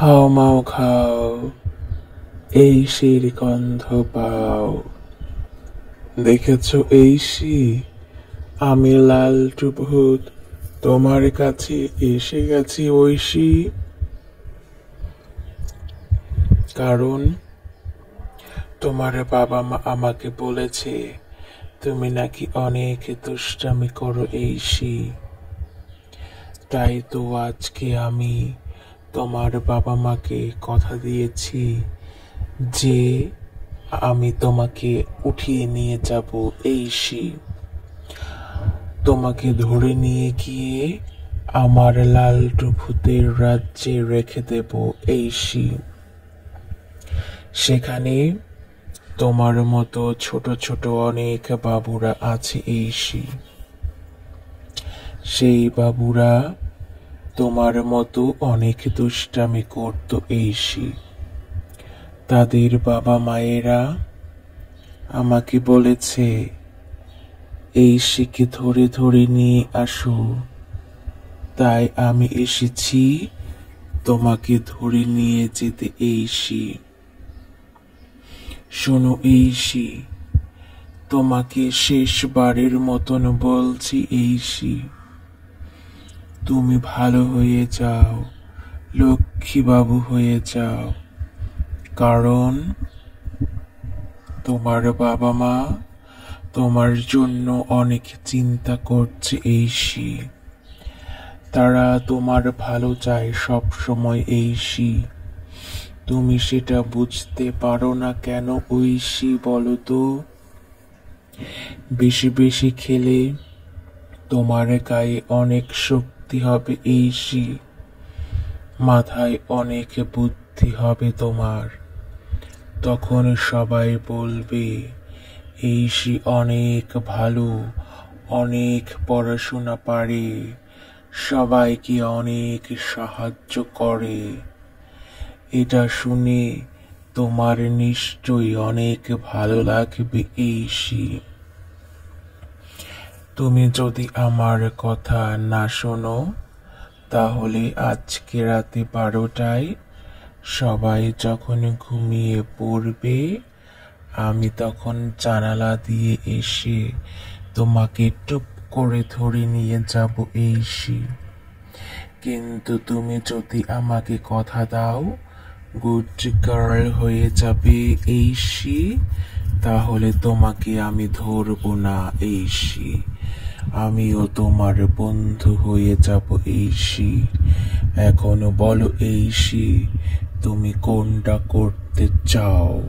হাউমাউ খাও, এইশির গন্ধ পাও। দেখেছ এইশি, আমি লালটু ভূত তোমার কাছে এসে গেছি ঐশী। কারণ তোমার বাবা মা আমাকে বলেছে তুমি নাকি অনেক দুষ্টামি করো এইশি। তাই তো আজকে আমি তোমার বাবা মাকে কথা দিয়েছি যে আমি তোমাকে উঠিয়ে নিয়ে যাব এইশি। তোমাকে ধরে নিয়ে গিয়ে আমার লালটু ভূতের রাজ্যে রেখে দেব এইশি। সেখানে তোমার মতো ছোট ছোট অনেক বাবুরা আছে এইশি। সেই বাবুরা তোমার মতো অনেক দুষ্টামি করত এইশি। তাদের বাবা মায়েরা আমাকে বলেছে এইশিকে ধরে ধরে নিয়ে আসো। তাই আমি এসেছি তোমাকে ধরে নিয়ে যেতে এইশি। শোনো এইশি, তোমাকে শেষবারের মতন বলছি এইশি, তুমি ভালো হয়ে যাও, লক্ষ্মী বাবু হয়ে যাও। কারণ তোমার বাবা মা তোমার জন্য অনেক চিন্তা করছে এইশি। তারা তোমার ভালো চায় সব সময় এইশি। তুমি সেটা বুঝতে পারো না কেন ঐশী বলো তো? বেশি বেশি খেলে তোমার গায়ে অনেক শক্তি হবে এইশি, মাথায় অনেক বুদ্ধি হবে তোমার। তখন সবাই বলবে এইশি অনেক ভালো, অনেক পড়াশোনা পারে, সবাইকে অনেক সাহায্য করে। এটা শুনে তোমার নিশ্চয়ই অনেক ভালো লাগবে এইশি। তুমি যদি আমার কথা না শোনো তাহলে আজকে রাতে 12টায় সবাই যখন ঘুমিয়ে পড়বে আমি তখন জানালা দিয়ে এসে তোমাকে টুপ করে ধরে নিয়ে যাব এইশি। কিন্তু তুমি যদি আমাকে কথা দাও গুড গার্ল হয়ে যাবে এইশি, তাহলে তোমাকে আমি ধরবো না এইশি, আমিও তোমার বন্ধু হয়ে যাব এইশি। এখন বলো এইশি, তুমি কোনটা করতে চাও?